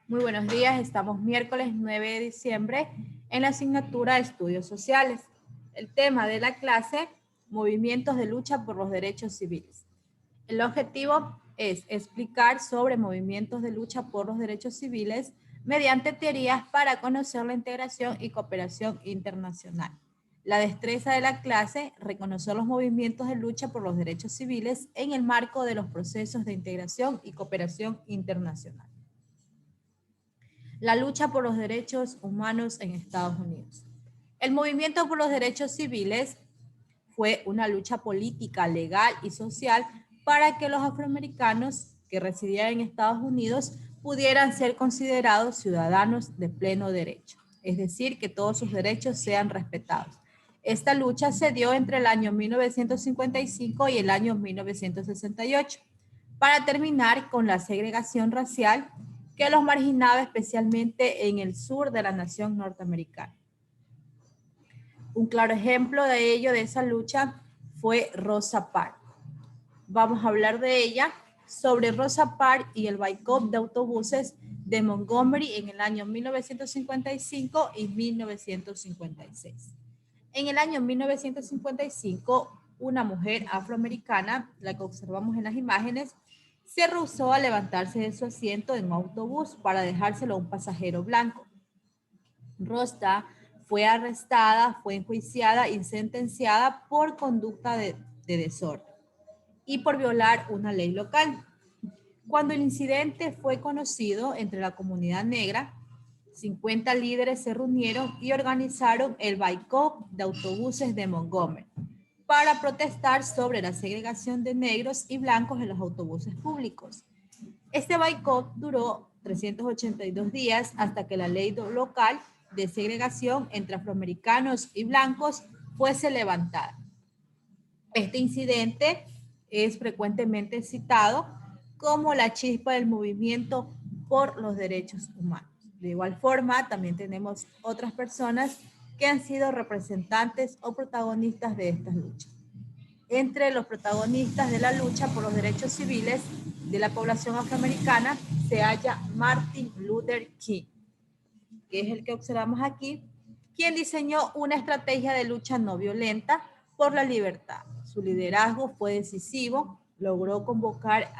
Muy buenos días, estamos miércoles 9 de diciembre en la asignatura de Estudios Sociales. El tema de la clase, movimientos de lucha por los derechos civiles. El objetivo es explicar sobre movimientos de lucha por los derechos civiles mediante teorías para conocer la integración y cooperación internacional. La destreza de la clase, reconocer los movimientos de lucha por los derechos civiles en el marco de los procesos de integración y cooperación internacional. La lucha por los derechos humanos en Estados Unidos. El movimiento por los derechos civiles fue una lucha política, legal y social para que los afroamericanos que residían en Estados Unidos pudieran ser considerados ciudadanos de pleno derecho, es decir, que todos sus derechos sean respetados. Esta lucha se dio entre el año 1955 y el año 1968 para terminar con la segregación racial que los marginaba especialmente en el sur de la nación norteamericana. Un claro ejemplo de ello, de esa lucha, fue Rosa Parks. Vamos a hablar de ella, sobre Rosa Parks y el boicot de autobuses de Montgomery en el año 1955 y 1956. En el año 1955, una mujer afroamericana, la que observamos en las imágenes, se rehusó a levantarse de su asiento en un autobús para dejárselo a un pasajero blanco. Rosa fue arrestada, fue enjuiciada y sentenciada por conducta de desorden y por violar una ley local. Cuando el incidente fue conocido entre la comunidad negra, 50 líderes se reunieron y organizaron el boicot de autobuses de Montgomery para protestar sobre la segregación de negros y blancos en los autobuses públicos. Este boicot duró 382 días hasta que la ley local de segregación entre afroamericanos y blancos fuese levantada. Este incidente es frecuentemente citado como la chispa del movimiento por los derechos humanos. De igual forma, también tenemos otras personas que han sido representantes o protagonistas de estas luchas. Entre los protagonistas de la lucha por los derechos civiles de la población afroamericana se halla Martin Luther King, que es el que observamos aquí, quien diseñó una estrategia de lucha no violenta por la libertad. Su liderazgo fue decisivo, logró convocar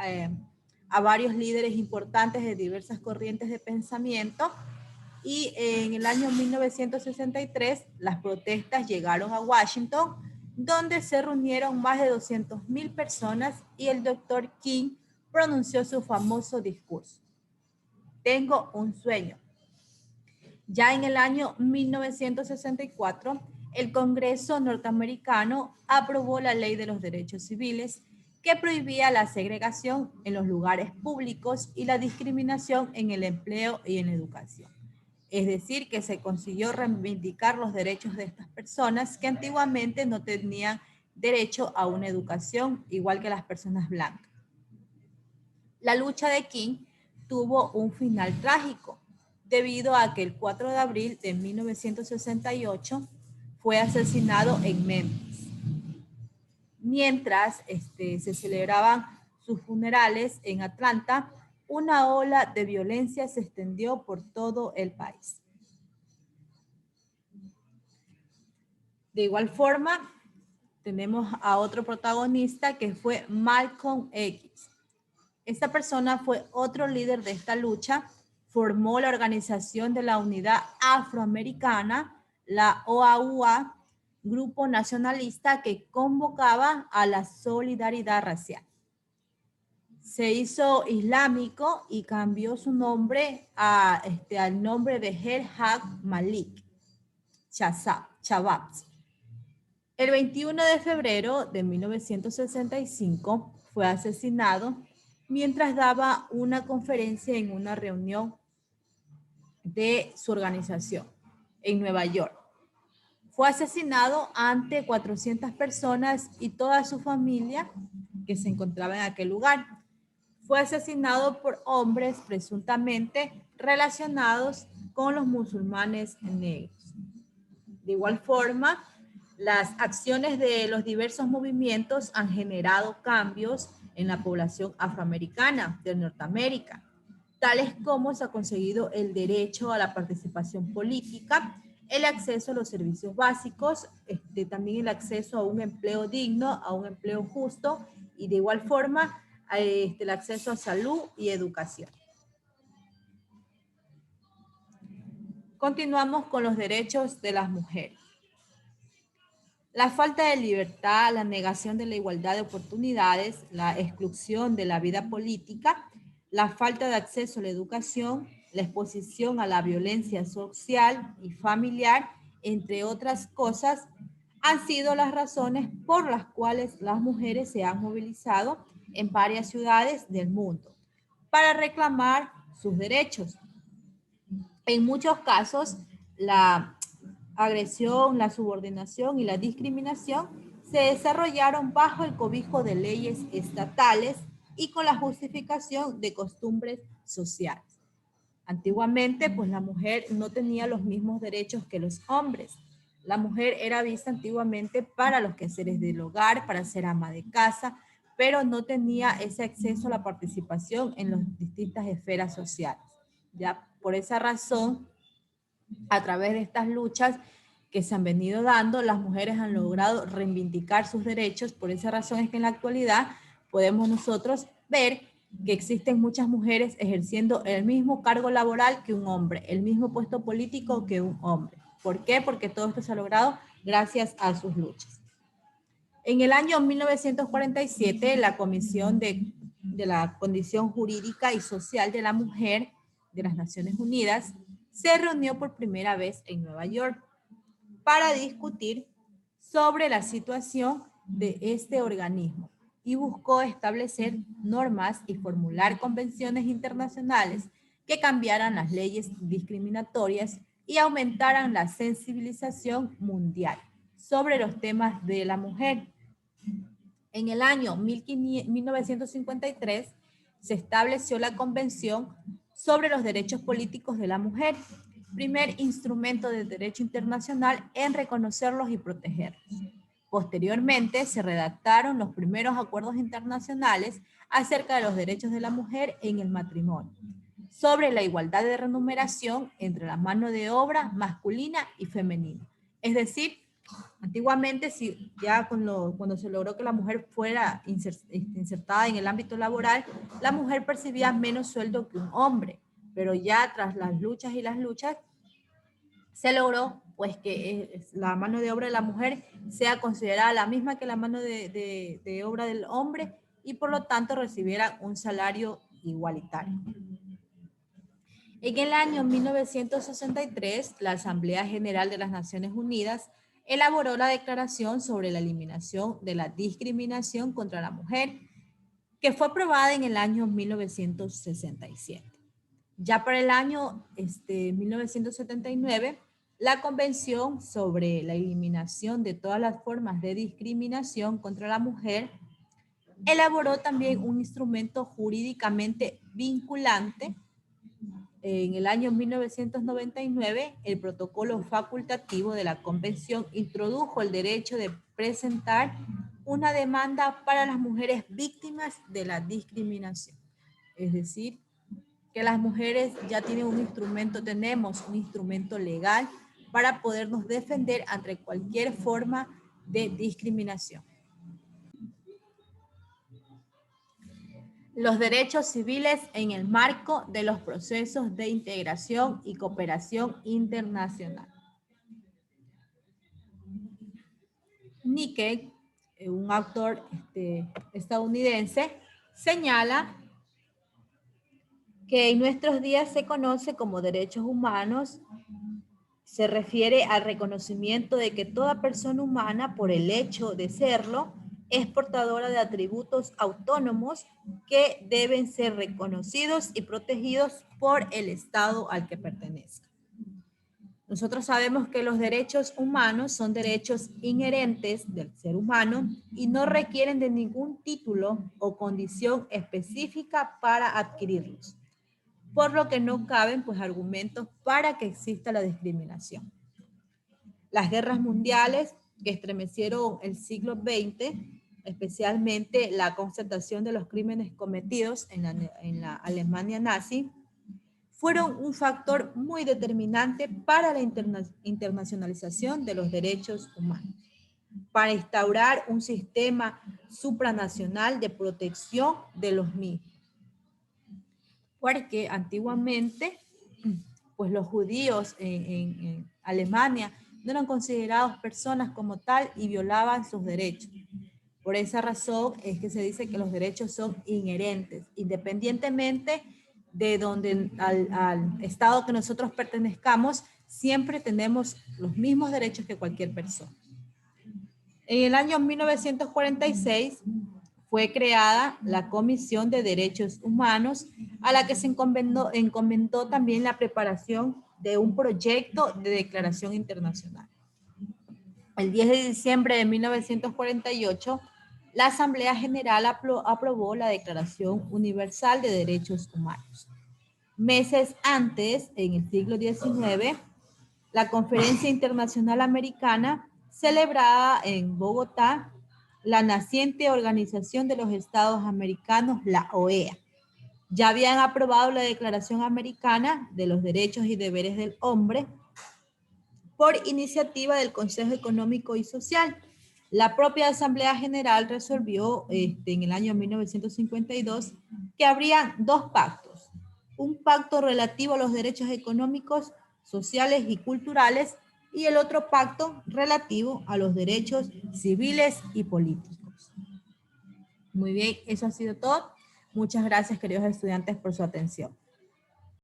a varios líderes importantes de diversas corrientes de pensamiento y en el año 1963 las protestas llegaron a Washington, donde se reunieron más de 200,000 personas y el doctor King pronunció su famoso discurso. Tengo un sueño. Ya en el año 1964, el Congreso norteamericano aprobó la Ley de los Derechos Civiles que prohibía la segregación en los lugares públicos y la discriminación en el empleo y en la educación. Es decir, que se consiguió reivindicar los derechos de estas personas que antiguamente no tenían derecho a una educación igual que las personas blancas. La lucha de King tuvo un final trágico debido a que el 4 de abril de 1968 fue asesinado en Memphis. Mientras se celebraban sus funerales en Atlanta, una ola de violencia se extendió por todo el país. De igual forma, tenemos a otro protagonista que fue Malcolm X. Esta persona fue otro líder de esta lucha, formó la Organización de la Unidad Afroamericana, la OAUA, grupo nacionalista que convocaba a la solidaridad racial. Se hizo islámico y cambió su nombre al nombre de Herhad Malik Shabazz. El 21 de febrero de 1965 fue asesinado mientras daba una conferencia en una reunión de su organización en Nueva York. Fue asesinado ante 400 personas y toda su familia que se encontraba en aquel lugar. Fue asesinado por hombres presuntamente relacionados con los musulmanes negros. De igual forma, las acciones de los diversos movimientos han generado cambios en la población afroamericana de Norteamérica. tales como se ha conseguido el derecho a la participación política, el acceso a los servicios básicos, también el acceso a un empleo digno, a un empleo justo y de igual forma el acceso a salud y educación. Continuamos con los derechos de las mujeres. La falta de libertad, la negación de la igualdad de oportunidades, la exclusión de la vida política, la falta de acceso a la educación, la exposición a la violencia social y familiar, entre otras cosas, han sido las razones por las cuales las mujeres se han movilizado en varias ciudades del mundo para reclamar sus derechos. En muchos casos, la agresión, la subordinación y la discriminación se desarrollaron bajo el cobijo de leyes estatales y con la justificación de costumbres sociales. Antiguamente, pues la mujer no tenía los mismos derechos que los hombres. La mujer era vista antiguamente para los quehaceres del hogar, para ser ama de casa, pero no tenía ese acceso a la participación en las distintas esferas sociales. Ya por esa razón, a través de estas luchas que se han venido dando, las mujeres han logrado reivindicar sus derechos. Por esa razón es que en la actualidad podemos nosotros ver que existen muchas mujeres ejerciendo el mismo cargo laboral que un hombre, el mismo puesto político que un hombre. ¿Por qué? Porque todo esto se ha logrado gracias a sus luchas. En el año 1947, la Comisión de la Condición Jurídica y Social de la Mujer de las Naciones Unidas se reunió por primera vez en Nueva York para discutir sobre la situación de este organismo y buscó establecer normas y formular convenciones internacionales que cambiaran las leyes discriminatorias y aumentaran la sensibilización mundial sobre los temas de la mujer. En el año 1953 se estableció la Convención sobre los Derechos Políticos de la Mujer, primer instrumento de derecho internacional en reconocerlos y protegerlos. Posteriormente se redactaron los primeros acuerdos internacionales acerca de los derechos de la mujer en el matrimonio, sobre la igualdad de remuneración entre la mano de obra masculina y femenina. Es decir, antiguamente, ya cuando se logró que la mujer fuera insertada en el ámbito laboral, la mujer percibía menos sueldo que un hombre, pero ya tras las luchas y las luchas, se logró pues que la mano de obra de la mujer sea considerada la misma que la mano de obra del hombre y por lo tanto recibiera un salario igualitario. En el año 1963, la Asamblea General de las Naciones Unidas elaboró la Declaración sobre la Eliminación de la Discriminación contra la Mujer, que fue aprobada en el año 1967. Ya para el año 1979, la Convención sobre la Eliminación de todas las formas de discriminación contra la mujer elaboró también un instrumento jurídicamente vinculante. En el año 1999, el protocolo facultativo de la Convención introdujo el derecho de presentar una demanda para las mujeres víctimas de la discriminación. Es decir, que las mujeres ya tenemos un instrumento legal para podernos defender ante cualquier forma de discriminación. Los derechos civiles en el marco de los procesos de integración y cooperación internacional. Nikkei, un autor estadounidense, señala que en nuestros días se conoce como derechos humanos, se refiere al reconocimiento de que toda persona humana, por el hecho de serlo, es portadora de atributos autónomos que deben ser reconocidos y protegidos por el Estado al que pertenezca. Nosotros sabemos que los derechos humanos son derechos inherentes del ser humano y no requieren de ningún título o condición específica para adquirirlos, por lo que no caben pues argumentos para que exista la discriminación. Las guerras mundiales que estremecieron el siglo XX, especialmente la constatación de los crímenes cometidos en la Alemania nazi, fueron un factor muy determinante para la internacionalización de los derechos humanos, para instaurar un sistema supranacional de protección de los mismos. Porque antiguamente, pues los judíos en Alemania no eran considerados personas como tal y violaban sus derechos. Por esa razón es que se dice que los derechos son inherentes, independientemente de donde al estado que nosotros pertenezcamos, siempre tenemos los mismos derechos que cualquier persona. En el año 1946 fue creada la Comisión de Derechos Humanos, a la que se encomendó también la preparación de un proyecto de declaración internacional. El 10 de diciembre de 1948, la Asamblea General aprobó la Declaración Universal de Derechos Humanos. Meses antes, en el siglo XIX, la Conferencia Internacional Americana, celebrada en Bogotá, la naciente Organización de los Estados Americanos, la OEA, ya habían aprobado la Declaración Americana de los Derechos y Deberes del Hombre por iniciativa del Consejo Económico y Social. La propia Asamblea General resolvió en el año 1952 que habría dos pactos. Un pacto relativo a los derechos económicos, sociales y culturales y el otro pacto relativo a los derechos civiles y políticos. Muy bien, eso ha sido todo. Muchas gracias, queridos estudiantes, por su atención.